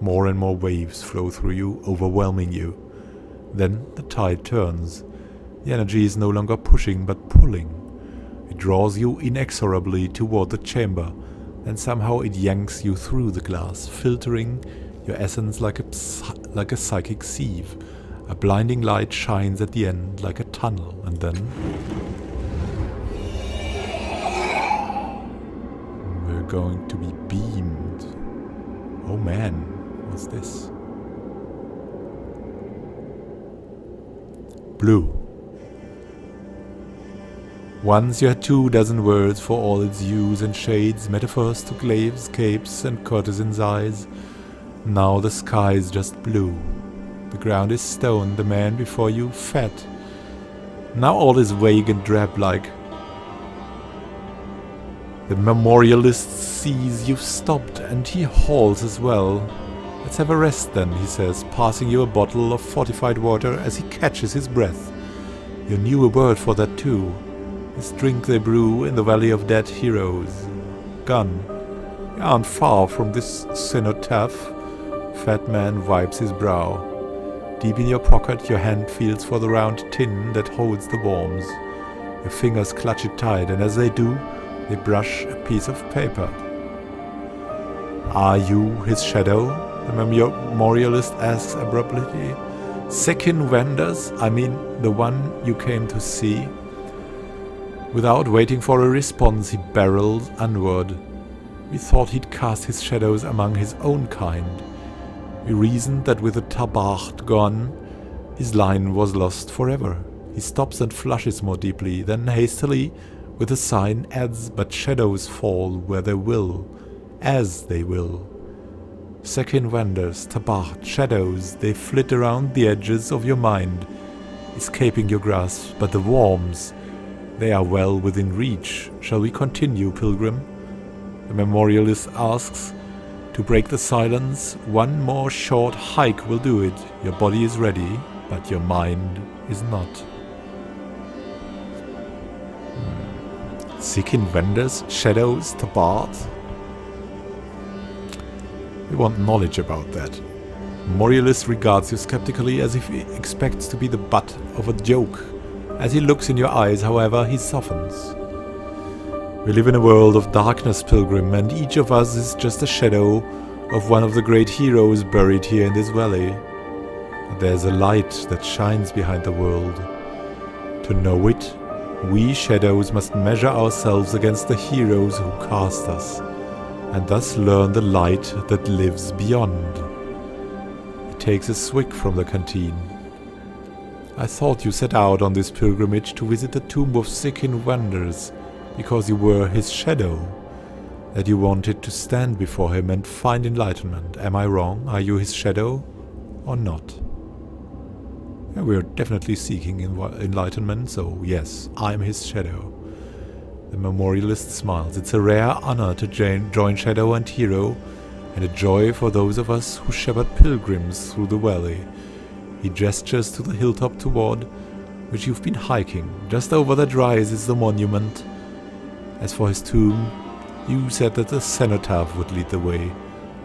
More and more waves flow through you, overwhelming you. Then the tide turns. The energy is no longer pushing but pulling. It draws you inexorably toward the chamber, and somehow it yanks you through the glass, filtering your essence like a psychic sieve. A blinding light shines at the end like a tunnel, and then we're going to be beamed. Oh man, what's this? Blue. Once you had 24 words for all its hues and shades, metaphors to glaives, capes, and courtesans' eyes. Now the sky is just blue. The ground is stone, the man before you fat. Now all is vague and drab-like. The memorialist sees you've stopped, and he halts as well. Let's have a rest then, he says, passing you a bottle of fortified water as he catches his breath. You knew a word for that too. This drink they brew in the Valley of Dead Heroes. Gun. You aren't far from this cenotaph. Fat man wipes his brow. Deep in your pocket, your hand feels for the round tin that holds the worms. Your fingers clutch it tight, and as they do, they brush a piece of paper. Are you his shadow? The memorialist asks abruptly. Sekin Vanders? I mean, the one you came to see? Without waiting for a response, he barrels onward. We thought he'd cast his shadows among his own kind. We reasoned that with the tabard gone, his line was lost forever. He stops and flushes more deeply, then hastily, with a sign, adds, but shadows fall where they will, as they will. Sekin Vanders, tabard, shadows, they flit around the edges of your mind, escaping your grasp, but the worms, they are well within reach. Shall we continue, pilgrim? The memorialist asks. To break the silence, one more short hike will do it. Your body is ready, but your mind is not. Sekin Vanders, shadows, tabard. We want knowledge about that. Memorialist regards you skeptically as if he expects to be the butt of a joke. As he looks in your eyes, however, he softens. We live in a world of darkness, pilgrim, and each of us is just a shadow of one of the great heroes buried here in this valley. But there's a light that shines behind the world. To know it, we shadows must measure ourselves against the heroes who cast us, and thus learn the light that lives beyond. He takes a swig from the canteen. I thought you set out on this pilgrimage to visit the tomb of Sekin Vanders, because you were his shadow, that you wanted to stand before him and find enlightenment. Am I wrong? Are you his shadow or not? Yeah, we're definitely seeking enlightenment, so yes, I'm his shadow. The memorialist smiles. It's a rare honor to join shadow and hero, and a joy for those of us who shepherd pilgrims through the valley. He gestures to the hilltop toward which you've been hiking. Just over that rise is the monument. As for his tomb, you said that the cenotaph would lead the way.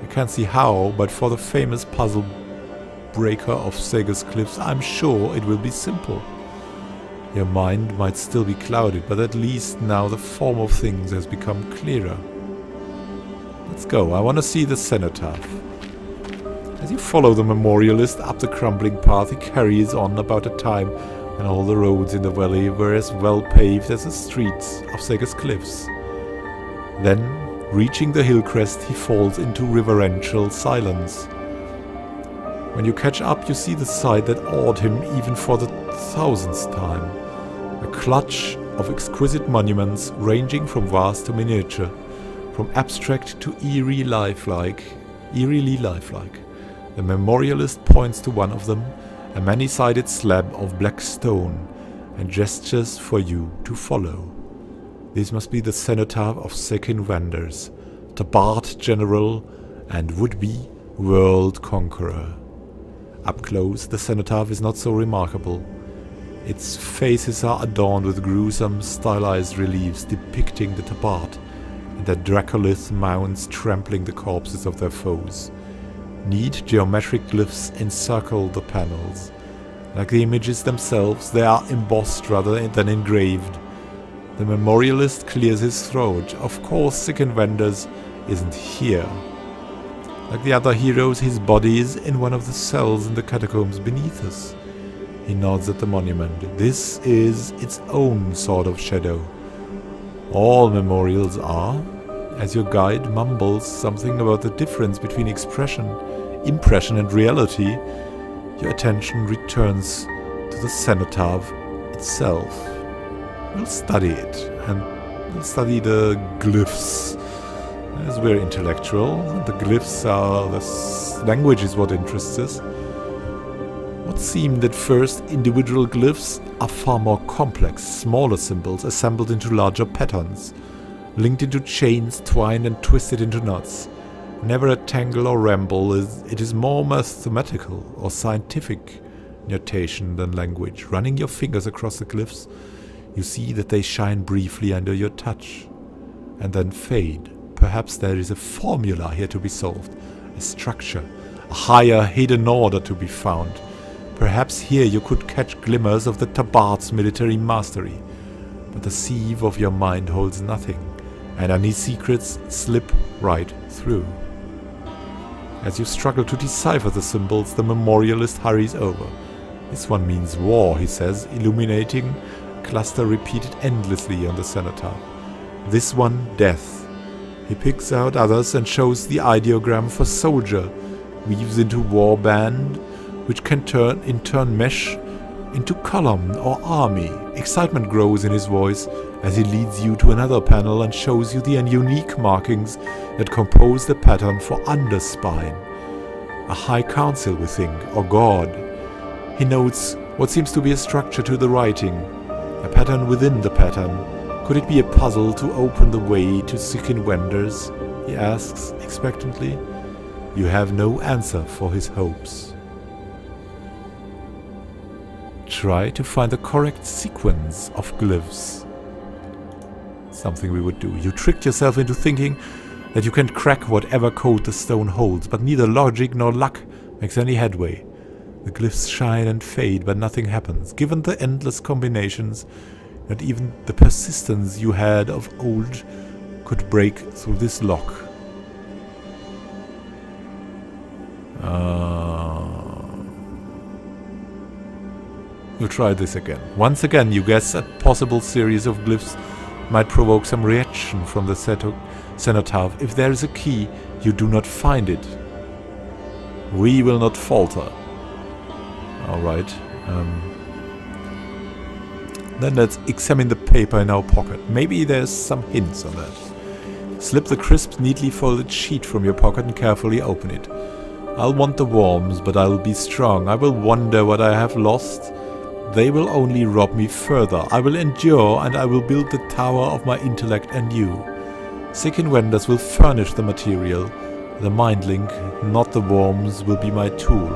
I can't see how, but for the famous puzzle breaker of Sega's Cliffs, I'm sure it will be simple. Your mind might still be clouded, but at least now the form of things has become clearer. Let's go, I want to see the cenotaph. As you follow the memorialist up the crumbling path, he carries on about a time and all the roads in the valley were as well paved as the streets of Sega's Cliffs. Then, reaching the hill crest, he falls into reverential silence. When you catch up, you see the sight that awed him even for the 1000th time. A clutch of exquisite monuments ranging from vast to miniature, from abstract to eerily lifelike. The memorialist points to one of them, a many-sided slab of black stone, and gestures for you to follow. This must be the cenotaph of Sekin Vanders, tabard general and would-be world conqueror. Up close, the cenotaph is not so remarkable. Its faces are adorned with gruesome stylized reliefs depicting the tabard and their Dracolith mounts trampling the corpses of their foes. Neat geometric glyphs encircle the panels. Like the images themselves, they are embossed rather than engraved. The memorialist clears his throat. Of course, Sekin Vanders isn't here. Like the other heroes, his body is in one of the cells in the catacombs beneath us. He nods at the monument. This is its own sort of shadow. All memorials are. As your guide mumbles something about the difference between impression and reality, your attention returns to the cenotaph itself. We'll study it, and we'll study the glyphs. As we're intellectual, the glyphs are the language is what interests us. What seemed at first individual glyphs are far more complex, smaller symbols assembled into larger patterns, linked into chains, twined and twisted into knots. Never a tangle or ramble, it is more mathematical or scientific notation than language. Running your fingers across the glyphs, you see that they shine briefly under your touch, and then fade. Perhaps there is a formula here to be solved, a structure, a higher hidden order to be found. Perhaps here you could catch glimmers of the Tabart's military mastery, but the sieve of your mind holds nothing, and any secrets slip right through. As you struggle to decipher the symbols, the memorialist hurries over. This one means war, he says, illuminating a cluster repeated endlessly on the cenotaph. This one, death. He picks out others and shows the ideogram for soldier, weaves into war band, which can in turn mesh into column or army. Excitement grows in his voice as he leads you to another panel and shows you the unique markings that compose the pattern for underspine. A high council, we think, or god. He notes what seems to be a structure to the writing, a pattern within the pattern. Could it be a puzzle to open the way to Sekin Vanders? He asks expectantly. You have no answer for his hopes. Try to find the correct sequence of glyphs. Something we would do. You tricked yourself into thinking that you can crack whatever code the stone holds, but neither logic nor luck makes any headway. The glyphs shine and fade, but nothing happens. Given the endless combinations, not even the persistence you had of old could break through this lock. We'll try this again. Once again, you guess a possible series of glyphs might provoke some reaction from the cenotaph. If there is a key, you do not find it. We will not falter. Alright. Then let's examine the paper in our pocket. Maybe there's some hints on that. Slip the crisp, neatly folded sheet from your pocket and carefully open it. I'll want the worms, but I'll be strong. I will wonder what I have lost. They will only rob me further. I will endure, and I will build the tower of my intellect anew. Sekin Vanders will furnish the material. The mind link, not the worms, will be my tool.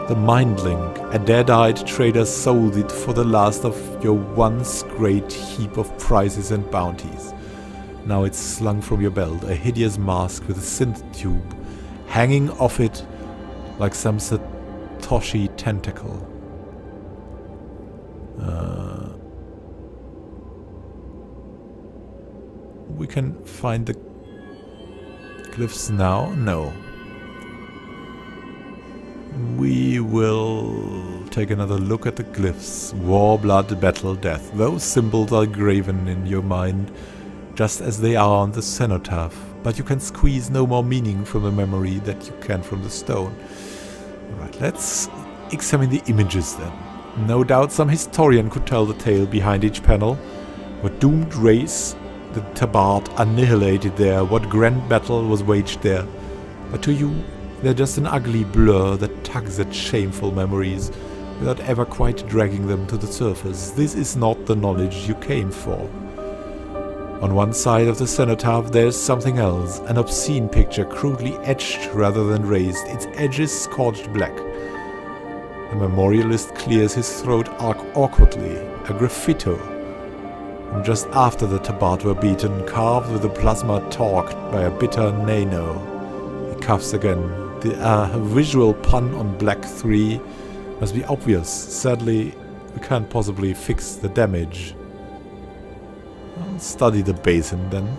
The mind link, a dead-eyed trader sold it for the last of your once great heap of prizes and bounties. Now it's slung from your belt, a hideous mask with a synth tube, hanging off it like some Satoshi tentacle. We can find the glyphs now? No. We will take another look at the glyphs. War, blood, battle, death. Those symbols are graven in your mind, just as they are on the cenotaph. But you can squeeze no more meaning from the memory that you can from the stone. Alright, let's examine the images then. No doubt some historian could tell the tale behind each panel. What doomed race the Tabart annihilated there, what grand battle was waged there. But to you, they're just an ugly blur that tugs at shameful memories without ever quite dragging them to the surface. This is not the knowledge you came for. On one side of the cenotaph there's something else, an obscene picture crudely etched rather than raised, its edges scorched black. The memorialist clears his throat awkwardly, a graffito from just after the Tabart were beaten, carved with a plasma torqued by a bitter nano. He coughs again. The visual pun on Black 3 must be obvious. Sadly, we can't possibly fix the damage. I'll study the basin then.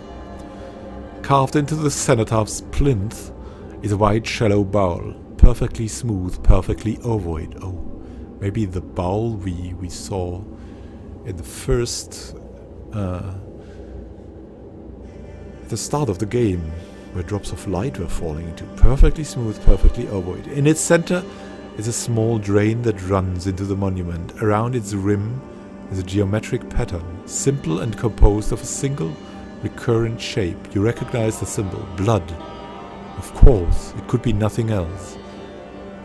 Carved into the cenotaph's plinth is a wide shallow bowl. Perfectly smooth, perfectly ovoid. Oh, maybe the bowl we saw in the first... at the start of the game, where drops of light were falling into. Perfectly smooth, perfectly ovoid. In its center is a small drain that runs into the monument. Around its rim is a geometric pattern, simple and composed of a single recurrent shape. You recognize the symbol, blood. Of course, it could be nothing else.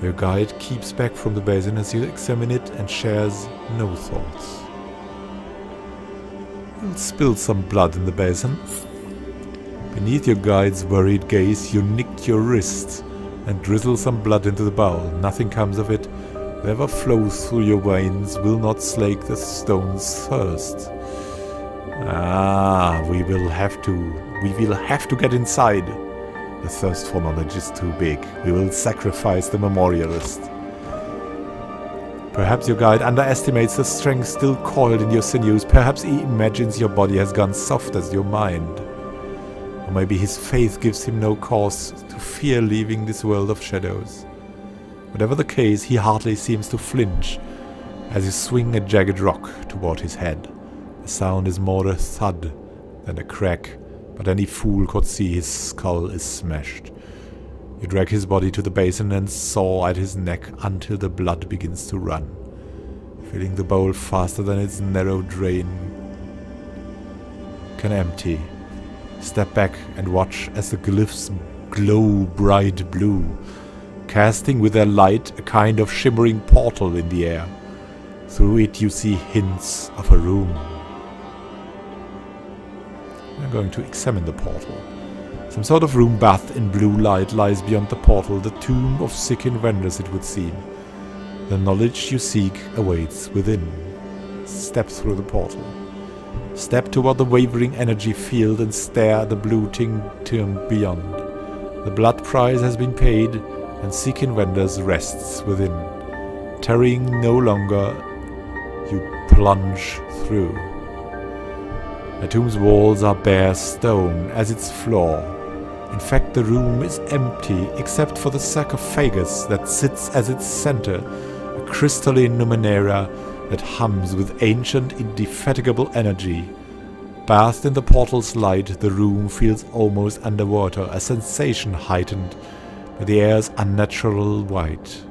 Your guide keeps back from the basin as you examine it and shares no thoughts. You'll spill some blood in the basin. Beneath your guide's worried gaze, you nick your wrist and drizzle some blood into the bowl. Nothing comes of it. Whatever flows through your veins will not slake the stone's thirst. We will have to get inside. The thirst for knowledge is too big. We will sacrifice the memorialist. Perhaps your guide underestimates the strength still coiled in your sinews. Perhaps he imagines your body has gone soft as your mind. Or maybe his faith gives him no cause to fear leaving this world of shadows. Whatever the case, he hardly seems to flinch as you swing a jagged rock toward his head. The sound is more a thud than a crack, but any fool could see his skull is smashed. You drag his body to the basin and saw at his neck until the blood begins to run, filling the bowl faster than its narrow drain can empty. Step back and watch as the glyphs glow bright blue, casting with their light a kind of shimmering portal in the air. Through it you see hints of a room. I'm going to examine the portal. Some sort of room bathed in blue light lies beyond the portal, the tomb of Sekin Vanders, it would seem. The knowledge you seek awaits within. Step through the portal. Step toward the wavering energy field and stare at the blue tomb beyond. The blood price has been paid and Sekin Vanders rests within. Tarrying no longer, you plunge through. The tomb's walls are bare stone as its floor. In fact, the room is empty except for the sarcophagus that sits as its center, a crystalline Numenera that hums with ancient, indefatigable energy. Bathed in the portal's light, the room feels almost underwater, a sensation heightened by the air's unnatural white.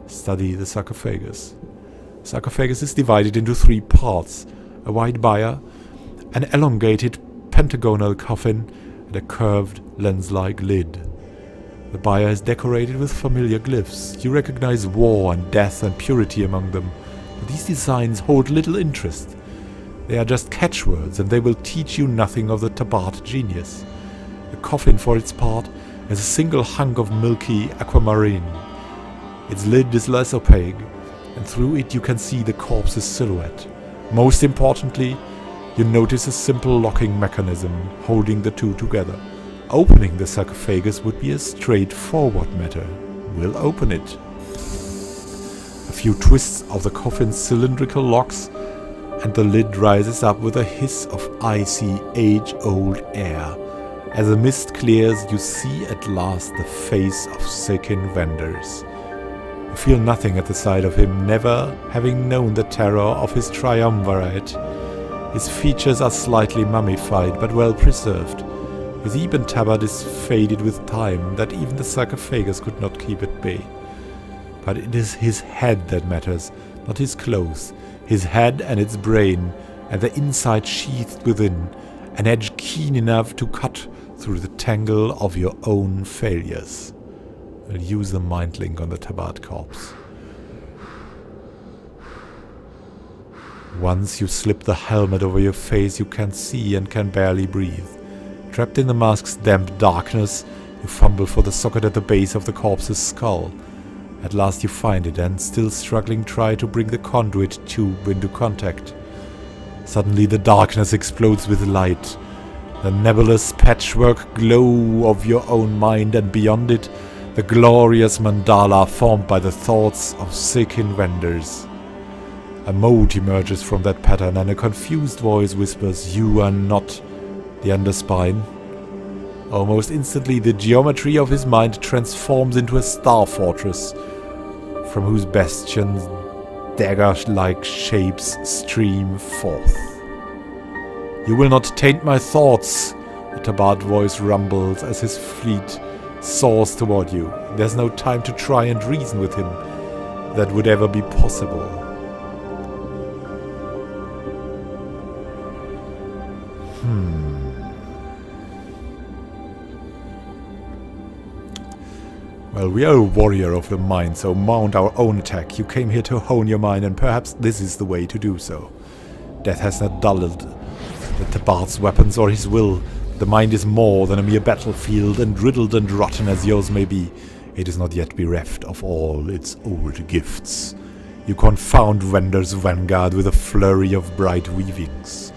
Study the sarcophagus. The sarcophagus is divided into 3 parts: a wide bier, an elongated pentagonal coffin, and a curved lens-like lid. The bier is decorated with familiar glyphs. You recognize war and death and purity among them, but these designs hold little interest. They are just catchwords, and they will teach you nothing of the Tabat genius. The coffin, for its part, has a single hunk of milky aquamarine. Its lid is less opaque, and through it you can see the corpse's silhouette. Most importantly, you notice a simple locking mechanism holding the two together. Opening the sarcophagus would be a straightforward matter. We'll open it. A few twists of the coffin's cylindrical locks, and the lid rises up with a hiss of icy, age-old air. As the mist clears, you see at last the face of Sekin Vanders. You feel nothing at the sight of him, never having known the terror of his triumvirate. His features are slightly mummified, but well preserved. His ebon tabard is faded with time, that even the sarcophagus could not keep at bay. But it is his head that matters, not his clothes. His head and its brain, and the inside sheathed within, an edge keen enough to cut through the tangle of your own failures. I'll use the mind link on the tabard corpse. Once you slip the helmet over your face, you can see and can barely breathe. Trapped in the mask's damp darkness, you fumble for the socket at the base of the corpse's skull. At last you find it, and still struggling try to bring the conduit tube into contact. Suddenly the darkness explodes with light. The nebulous patchwork glow of your own mind, and beyond it, the glorious mandala formed by the thoughts of Sekin Vanders. A mote emerges from that pattern, and a confused voice whispers, "You are not the underspine." Almost instantly, the geometry of his mind transforms into a star fortress, from whose bastions dagger-like shapes stream forth. "You will not taint my thoughts," a tabard voice rumbles as his fleet soars toward you. There's no time to try and reason with him. That would ever be possible. Well, we are a warrior of the mind, so mount our own attack. You came here to hone your mind, and perhaps this is the way to do so. Death has not dulled the tabard's weapons or his will. The mind is more than a mere battlefield, and riddled and rotten as yours may be, it is not yet bereft of all its old gifts. You confound Vanders' vanguard with a flurry of bright weavings,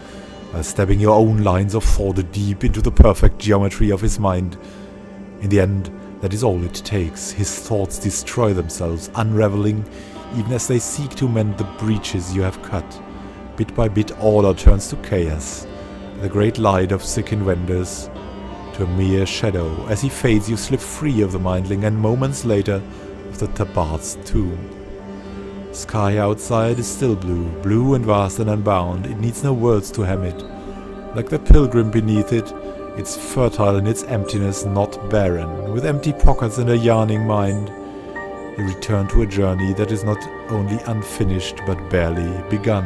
while stabbing your own lines of thought deep into the perfect geometry of his mind. In the end, that is all it takes. His thoughts destroy themselves, unraveling even as they seek to mend the breaches you have cut. Bit by bit, order turns to chaos. The great light of Sekin Vanders to a mere shadow. As he fades, you slip free of the mindling, and moments later of the tabard's tomb. Sky outside is still blue, blue and vast and unbound. It needs no words to hem it. Like the pilgrim beneath it, it's fertile in its emptiness, not barren. With empty pockets and a yearning mind, you return to a journey that is not only unfinished but barely begun.